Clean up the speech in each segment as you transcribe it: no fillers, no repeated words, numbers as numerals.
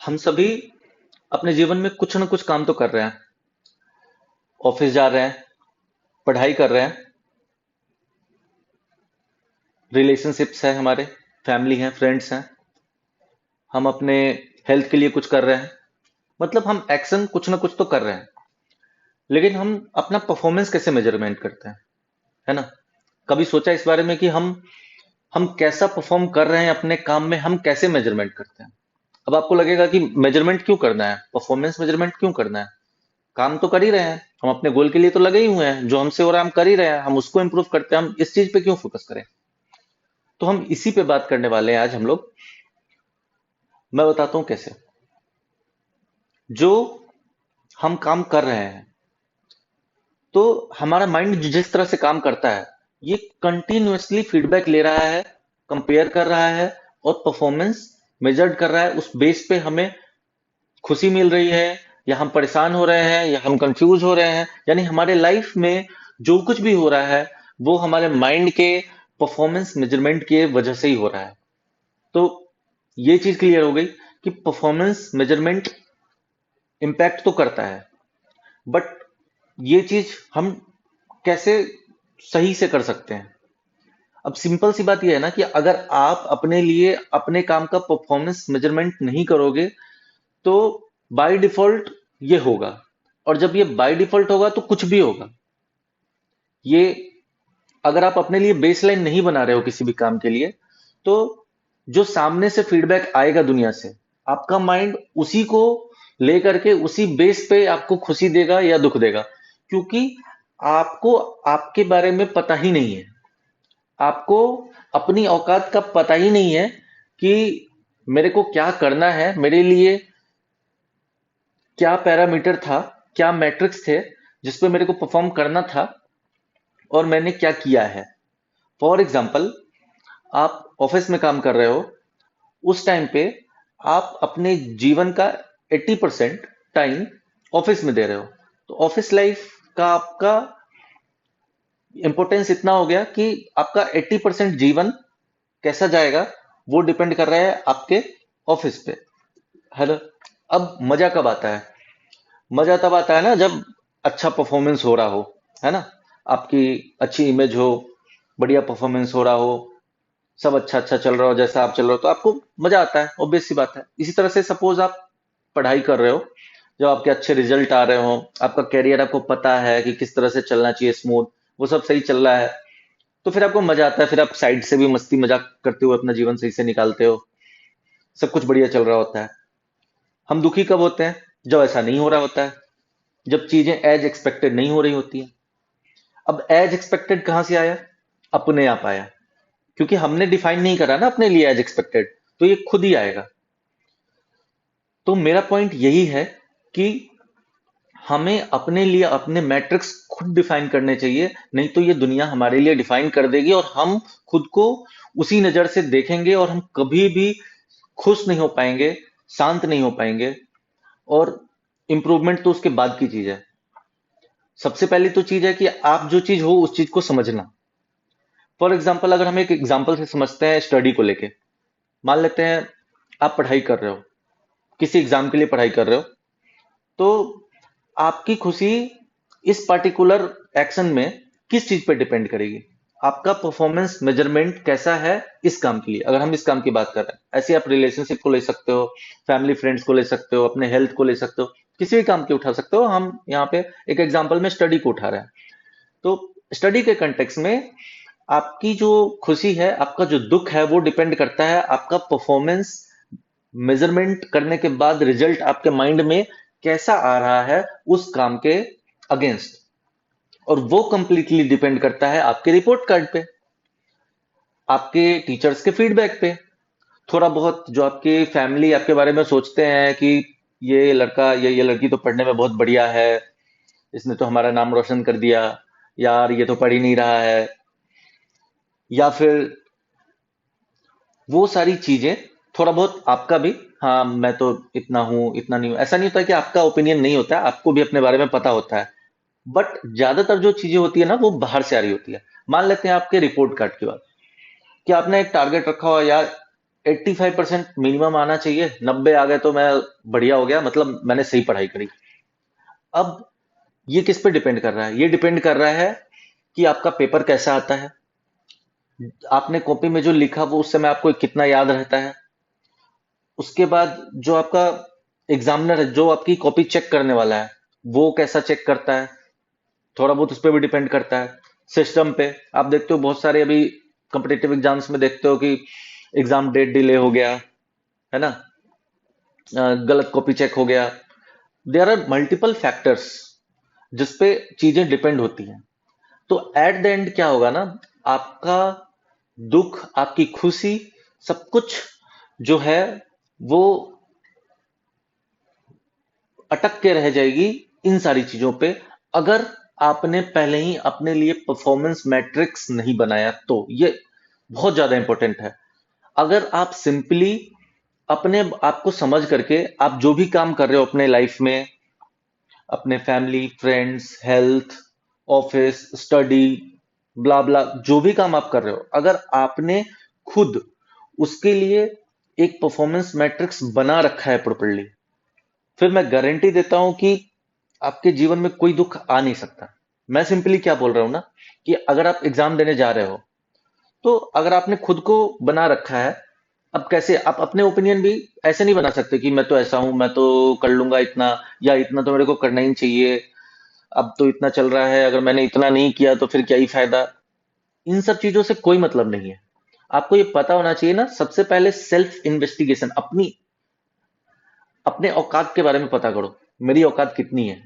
हम सभी अपने जीवन में कुछ ना कुछ काम तो कर रहे हैं। ऑफिस जा रहे हैं, पढ़ाई कर रहे हैं, रिलेशनशिप्स है हमारे, फैमिली है, फ्रेंड्स हैं। हम अपने हेल्थ के लिए कुछ कर रहे हैं। मतलब हम एक्शन कुछ ना कुछ तो कर रहे हैं। लेकिन हम अपना परफॉर्मेंस कैसे मेजरमेंट करते हैं, है ना? कभी सोचा इस बारे में कि हम कैसा परफॉर्म कर रहे हैं अपने काम में, हम कैसे मेजरमेंट करते हैं? अब आपको लगेगा कि मेजरमेंट क्यों करना है, परफॉर्मेंस मेजरमेंट क्यों करना है? काम तो कर ही रहे हैं, हम अपने गोल के लिए तो लगे ही हुए हैं, जो हमसे हो रहा है हम कर ही रहे हैं, हम उसको इम्प्रूव करते हैं, हम इस चीज पे क्यों फोकस करें? तो हम इसी पे बात करने वाले हैं आज हम लोग। मैं बताता हूं कैसे। जो हम काम कर रहे हैं, तो हमारा माइंड जिस तरह से काम करता है, ये कंटिन्यूअसली फीडबैक ले रहा है, कंपेयर कर रहा है और परफॉर्मेंस मेजर्ड कर रहा है। उस बेस पे हमें खुशी मिल रही है या हम परेशान हो रहे हैं या हम कंफ्यूज हो रहे हैं, यानी हमारे लाइफ में जो कुछ भी हो रहा है वो हमारे माइंड के परफॉर्मेंस मेजरमेंट की वजह से ही हो रहा है। तो ये चीज क्लियर हो गई कि परफॉर्मेंस मेजरमेंट इम्पैक्ट तो करता है, बट ये चीज हम कैसे सही से कर सकते हैं? अब सिंपल सी बात यह है ना कि अगर आप अपने लिए अपने काम का परफॉर्मेंस मेजरमेंट नहीं करोगे, तो बाय डिफॉल्ट ये होगा। और जब ये बाय डिफॉल्ट होगा तो कुछ भी होगा। ये अगर आप अपने लिए बेसलाइन नहीं बना रहे हो किसी भी काम के लिए, तो जो सामने से फीडबैक आएगा दुनिया से, आपका माइंड उसी को लेकर के उसी बेस पे आपको खुशी देगा या दुख देगा। क्योंकि आपको आपके बारे में पता ही नहीं है। आपको अपनी औकात का पता ही नहीं है कि मेरे को क्या करना है, मेरे लिए क्या पैरामीटर था, क्या मैट्रिक्स थे जिस पे मेरे को परफॉर्म करना था और मैंने क्या किया है। फॉर एग्जाम्पल, आप ऑफिस में काम कर रहे हो, उस टाइम पे आप अपने जीवन का 80% टाइम ऑफिस में दे रहे हो। तो ऑफिस लाइफ का आपका इंपॉर्टेंस इतना हो गया कि आपका 80% जीवन कैसा जाएगा वो डिपेंड कर रहा है आपके ऑफिस पे, है ना? अब मजा कब आता है? मजा तब आता है ना जब अच्छा परफॉर्मेंस हो रहा हो, है ना? आपकी अच्छी इमेज हो, बढ़िया परफॉर्मेंस हो रहा हो, सब अच्छा अच्छा चल रहा हो, जैसा आप चल रहे हो, तो आपको मजा आता है, ऑब्वियस सी बात है। इसी तरह से सपोज आप पढ़ाई कर रहे हो, जब आपके अच्छे रिजल्ट आ रहे हो, आपका कैरियर आपको पता है कि किस तरह से चलना चाहिए, स्मूथ, वो सब सही चल रहा है, तो फिर आपको मजा आता है। फिर आप साइड से भी मस्ती मजाक करते हुए अपना जीवन सही से निकालते हो, सब कुछ बढ़िया चल रहा होता है। हम दुखी कब होते हैं? जब ऐसा नहीं हो रहा होता है, जब चीजें एज एक्सपेक्टेड नहीं हो रही होती हैं। अब एज एक्सपेक्टेड कहां से आया? अपने आप आया, क्योंकि हमने डिफाइन नहीं करा ना अपने लिए एज एक्सपेक्टेड, तो ये खुद ही आएगा। तो मेरा पॉइंट यही है कि हमें अपने लिए अपने मैट्रिक्स खुद डिफाइन करने चाहिए, नहीं तो ये दुनिया हमारे लिए डिफाइन कर देगी और हम खुद को उसी नजर से देखेंगे और हम कभी भी खुश नहीं हो पाएंगे, शांत नहीं हो पाएंगे। और इंप्रूवमेंट तो उसके बाद की चीज है। सबसे पहली तो चीज है कि आप जो चीज हो उस चीज को समझना। फॉर एग्जाम्पल, अगर हम एक एग्जाम्पल से समझते हैं स्टडी को लेके, मान लेते हैं आप पढ़ाई कर रहे हो, किसी एग्जाम के लिए पढ़ाई कर रहे हो, तो आपकी खुशी इस पर्टिकुलर एक्शन में किस चीज पे डिपेंड करेगी? आपका परफॉर्मेंस मेजरमेंट कैसा है इस काम के लिए, अगर हम इस काम की बात कर रहे हैं। ऐसे आप रिलेशनशिप को ले सकते हो, फैमिली फ्रेंड्स को ले सकते हो, अपने हेल्थ को ले सकते हो, किसी भी काम की उठा सकते हो। हम यहाँ पे एक एग्जाम्पल में स्टडी को उठा रहे हैं। तो स्टडी के कंटेक्स में आपकी जो खुशी है, आपका जो दुख है, वो डिपेंड करता है आपका परफॉर्मेंस मेजरमेंट करने के बाद रिजल्ट आपके माइंड में कैसा आ रहा है उस काम के अगेंस्ट। और वो कंप्लीटली डिपेंड करता है आपके रिपोर्ट कार्ड पे, आपके टीचर्स के फीडबैक पे, थोड़ा बहुत जो आपकी फैमिली आपके बारे में सोचते हैं कि ये लड़का या ये लड़की तो पढ़ने में बहुत बढ़िया है, इसने तो हमारा नाम रोशन कर दिया, यार ये तो पढ़ ही नहीं रहा है, या फिर वो सारी चीजें। थोड़ा बहुत आपका भी, हाँ मैं तो इतना हूं इतना नहीं हूं, ऐसा नहीं होता कि आपका ओपिनियन नहीं होता है, आपको भी अपने बारे में पता होता है। बट ज्यादातर जो चीजें होती है ना वो बाहर से आ रही होती है। मान लेते हैं आपके रिपोर्ट कार्ड की बात, कि आपने एक टारगेट रखा हुआ, यार 85% मिनिमम आना चाहिए। 90 आ गए तो मैं बढ़िया हो गया, मतलब मैंने सही पढ़ाई करी। अब ये किस पे डिपेंड कर रहा है? ये डिपेंड कर रहा है कि आपका पेपर कैसा आता है, आपने कॉपी में जो लिखा वो उस समय आपको कितना याद रहता है। उसके बाद जो आपका एग्जामिनर है, जो आपकी कॉपी चेक करने वाला है, वो कैसा चेक करता है, थोड़ा बहुत उस पर भी डिपेंड करता है। सिस्टम पे आप देखते हो बहुत सारे अभी कॉम्पिटेटिव एग्जाम्स में देखते हो कि एग्जाम डेट डिले हो गया, है ना, गलत कॉपी चेक हो गया। देयर आर मल्टीपल फैक्टर्स जिसपे चीजें डिपेंड होती हैं। तो एट द एंड क्या होगा ना, आपका दुख, आपकी खुशी, सब कुछ जो है वो अटक के रह जाएगी इन सारी चीजों पे, अगर आपने पहले ही अपने लिए परफॉर्मेंस मैट्रिक्स नहीं बनाया तो। ये बहुत ज्यादा इंपॉर्टेंट है। अगर आप सिंपली अपने आप को समझ करके आप जो भी काम कर रहे हो अपने लाइफ में, अपने family, friends, health, office, study, blah blah, जो भी काम आप कर रहे हो, अगर आपने खुद उसके लिए एक परफॉर्मेंस मैट्रिक्स बना रखा है प्रॉपर्ली, फिर मैं गारंटी देता हूं कि आपके जीवन में कोई दुख आ नहीं सकता। मैं सिंपली क्या बोल रहा हूं ना, कि अगर आप एग्जाम देने जा रहे हो, तो अगर आपने खुद को बना रखा है, अब कैसे आप अपने ओपिनियन भी ऐसे नहीं बना सकते कि मैं तो ऐसा हूं, मैं तो कर लूंगा इतना, या इतना तो मेरे को करना ही चाहिए, अब तो इतना चल रहा है, अगर मैंने इतना नहीं किया तो फिर क्या ही फायदा। इन सब चीजों से कोई मतलब नहीं है। आपको ये पता होना चाहिए ना, सबसे पहले सेल्फ इन्वेस्टिगेशन, अपनी अपने औकात के बारे में पता करो, मेरी औकात कितनी है।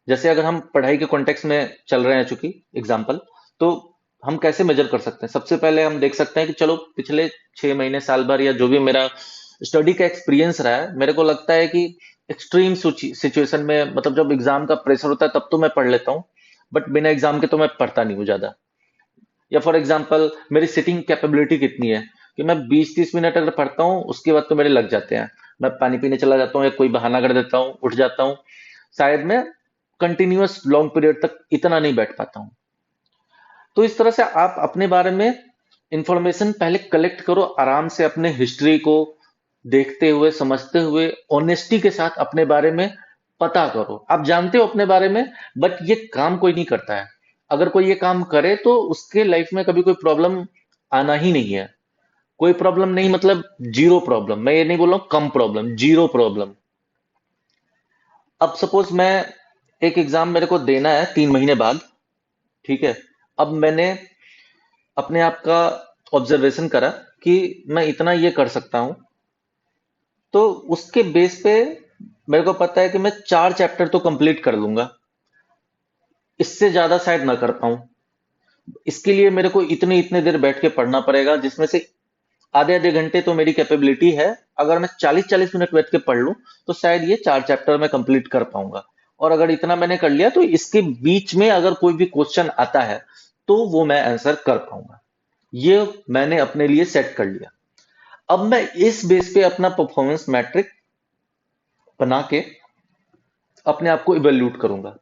जैसे अगर हम पढ़ाई के कॉन्टेक्स्ट में चल रहे हैं, चूंकि एग्जाम्पल, तो हम कैसे मेजर कर सकते हैं? सबसे पहले हम देख सकते हैं कि चलो पिछले 6 महीने, साल भर, या जो भी मेरा स्टडी का एक्सपीरियंस रहा है, मेरे को लगता है कि एक्सट्रीम सिचुएशन में, मतलब जब एग्जाम का प्रेशर होता है तब तो मैं पढ़ लेता हूँ, बट बिना एग्जाम के तो मैं पढ़ता नहीं हूँ ज्यादा। या फॉर एग्जाम्पल मेरी सिटिंग कैपेबिलिटी कितनी है, कि मैं 20-30 मिनट अगर पढ़ता हूँ उसके बाद तो मेरे लग जाते हैं, मैं पानी पीने चला जाता हूँ या कोई बहाना कर देता हूँ, उठ जाता हूँ। शायद मैं कंटिन्यूअस लॉन्ग पीरियड तक इतना नहीं बैठ पाता हूँ। तो इस तरह से आप अपने बारे में इंफॉर्मेशन पहले कलेक्ट करो, आराम से अपने हिस्ट्री को देखते हुए, समझते हुए, ऑनेस्टी के साथ अपने बारे में पता करो। आप जानते हो अपने बारे में, बट ये काम कोई नहीं करता है। अगर कोई ये काम करे तो उसके लाइफ में कभी कोई प्रॉब्लम आना ही नहीं है। कोई प्रॉब्लम नहीं, मतलब जीरो प्रॉब्लम। मैं ये नहीं बोल रहा हूं कम प्रॉब्लम, जीरो प्रॉब्लम। अब सपोज मैं, एक एग्जाम मेरे को देना है 3 महीने बाद, ठीक है। अब मैंने अपने आप का ऑब्जर्वेशन करा कि मैं इतना ये कर सकता हूं, तो उसके बेस पे मेरे को पता है कि मैं 4 चैप्टर तो कंप्लीट कर लूंगा, इससे ज्यादा शायद ना कर पाऊं। इसके लिए मेरे को इतने इतने देर बैठ के पढ़ना पड़ेगा, जिसमें से आधे आधे घंटे तो मेरी कैपेबिलिटी है। अगर मैं 40-40 मिनट बैठ के पढ़ लूं तो शायद ये 4 चैप्टर मैं कंप्लीट कर पाऊंगा। और अगर इतना मैंने कर लिया तो इसके बीच में अगर कोई भी क्वेश्चन आता है तो वो मैं आंसर कर पाऊंगा। ये मैंने अपने लिए सेट कर लिया। अब मैं इस बेस पे अपना परफॉर्मेंस मैट्रिक बना के अपने आप को इवेल्यूट करूंगा।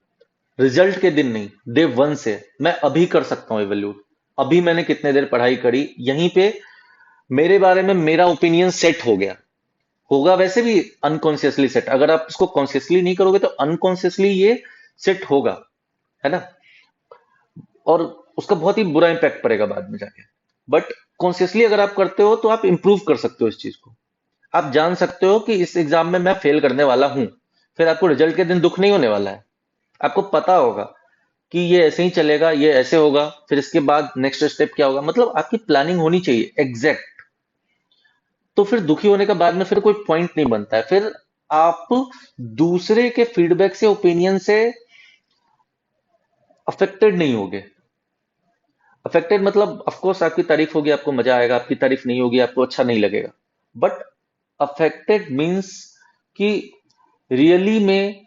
रिजल्ट के दिन नहीं, डे वन से मैं अभी कर सकता हूं इवेल्यूट। अभी मैंने कितने देर पढ़ाई करी, यहीं पे मेरे बारे में मेरा ओपिनियन सेट हो गया। होगा वैसे भी अनकॉन्शियसली सेट, अगर आप इसको कॉन्शियसली नहीं करोगे तो अनकॉन्शियसली ये सेट होगा, है ना। और उसका बहुत ही बुरा इंपैक्ट पड़ेगा बाद में जाके। बट कॉन्शियसली अगर आप करते हो तो आप इंप्रूव कर सकते हो इस चीज को। आप जान सकते हो कि इस एग्जाम में मैं फेल करने वाला हूं, फिर आपको रिजल्ट के दिन दुख नहीं होने वाला है। आपको पता होगा कि ये ऐसे ही चलेगा, ये ऐसे होगा, फिर इसके बाद नेक्स्ट स्टेप क्या होगा, मतलब आपकी प्लानिंग होनी चाहिए एग्जैक्ट। तो फिर दुखी होने का बाद में फिर कोई पॉइंट नहीं बनता है। फिर आप दूसरे के फीडबैक से, ओपिनियन से अफेक्टेड नहीं होगे। अफेक्टेड मतलब ऑफ कोर्स आपकी तारीफ होगी, आपको मजा आएगा, आपकी तारीफ नहीं होगी, आपको अच्छा नहीं लगेगा। बट अफेक्टेड मीन्स कि रियली में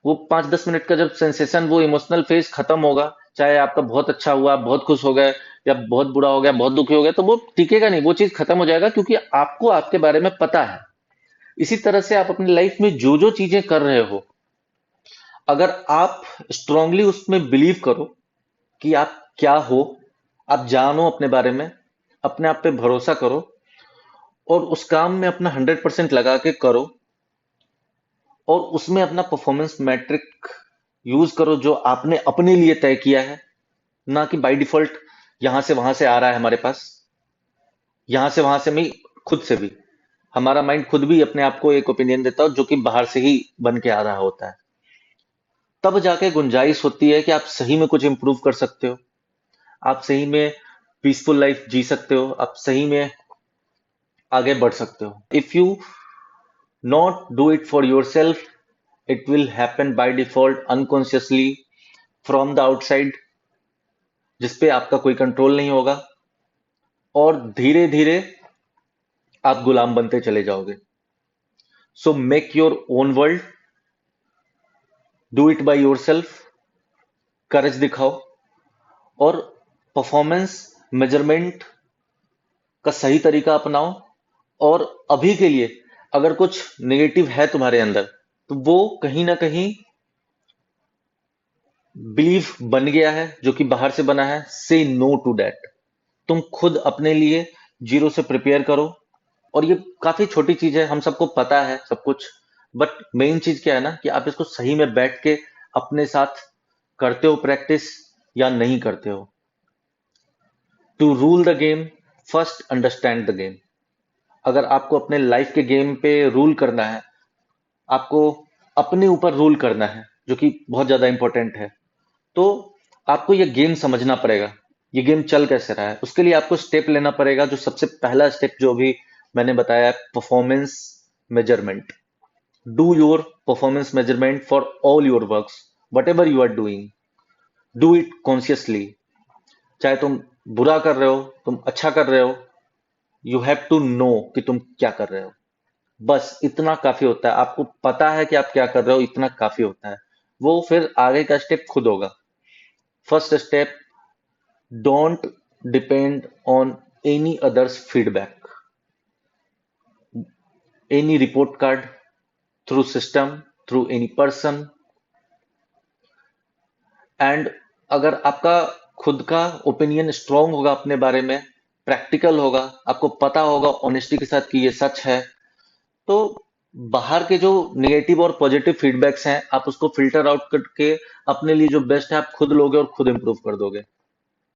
वो 5-10 मिनट का जब सेंसेशन, वो इमोशनल फेज खत्म होगा, चाहे आपका बहुत अच्छा हुआ, आप बहुत खुश हो गए, या बहुत बुरा हो गया, बहुत दुखी हो गया, तो वो टिकेगा नहीं, वो चीज खत्म हो जाएगा, क्योंकि आपको आपके बारे में पता है। इसी तरह से आप अपनी लाइफ में जो जो चीजें कर रहे हो, अगर आप स्ट्रांगली उसमें बिलीव करो कि आप क्या हो, आप जानो अपने बारे में, अपने आप पे भरोसा करो, और उस काम में अपना 100% लगा के करो, और उसमें अपना परफॉर्मेंस मैट्रिक यूज करो जो आपने अपने लिए तय किया है, ना कि बाय डिफॉल्ट यहां से वहां से आ रहा है हमारे पास। यहां से वहां से नहीं, खुद से भी। हमारा माइंड खुद भी अपने आप को एक ओपिनियन देता है जो कि बाहर से ही बन के आ रहा होता है। तब जाके गुंजाइश होती है कि आप सही में कुछ इंप्रूव कर सकते हो, आप सही में पीसफुल लाइफ जी सकते हो, आप सही में आगे बढ़ सकते हो। If you not do it for your self, it will happen by default unconsciously from the outside, जिसपे आपका कोई कंट्रोल नहीं होगा, और धीरे धीरे आप गुलाम बनते चले जाओगे। So make your own world, do it by yourself, courage दिखाओ, और परफॉर्मेंस मेजरमेंट का सही तरीका अपनाओ। और अभी के लिए अगर कुछ नेगेटिव है तुम्हारे अंदर, तो वो कहीं ना कहीं बिलीफ बन गया है जो कि बाहर से बना है। से नो टू दैट। तुम खुद अपने लिए जीरो से प्रिपेयर करो। और ये काफी छोटी चीज है, हम सबको पता है सब कुछ, बट मेन चीज क्या है ना, कि आप इसको सही में बैठ के अपने साथ करते हो प्रैक्टिस या नहीं करते हो। To rule the game, first understand the game. अगर आपको अपने लाइफ के गेम पे रूल करना है, आपको अपने ऊपर रूल करना है, जो कि बहुत ज्यादा इंपॉर्टेंट है, तो आपको ये गेम समझना पड़ेगा, ये गेम चल कैसे रहा है। उसके लिए आपको स्टेप लेना पड़ेगा। जो सबसे पहला स्टेप जो भी मैंने बताया, performance measurement. Do your performance measurement for all your works, whatever you are doing, do it consciously. चाहे तुम बुरा कर रहे हो, तुम अच्छा कर रहे हो, यू हैव टू नो कि तुम क्या कर रहे हो। बस इतना काफी होता है। आपको पता है कि आप क्या कर रहे हो, इतना काफी होता है। वो फिर आगे का स्टेप खुद होगा। First step, don't depend on any others feedback, any report card, through system, through any person. And अगर आपका खुद का ओपिनियन स्ट्रांग होगा अपने बारे में, प्रैक्टिकल होगा, आपको पता होगा ऑनेस्टी के साथ कि ये सच है, तो बाहर के जो नेगेटिव और पॉजिटिव फीडबैक्स हैं, आप उसको फिल्टर आउट करके अपने लिए जो बेस्ट है आप खुद लोगे और खुद इंप्रूव कर दोगे।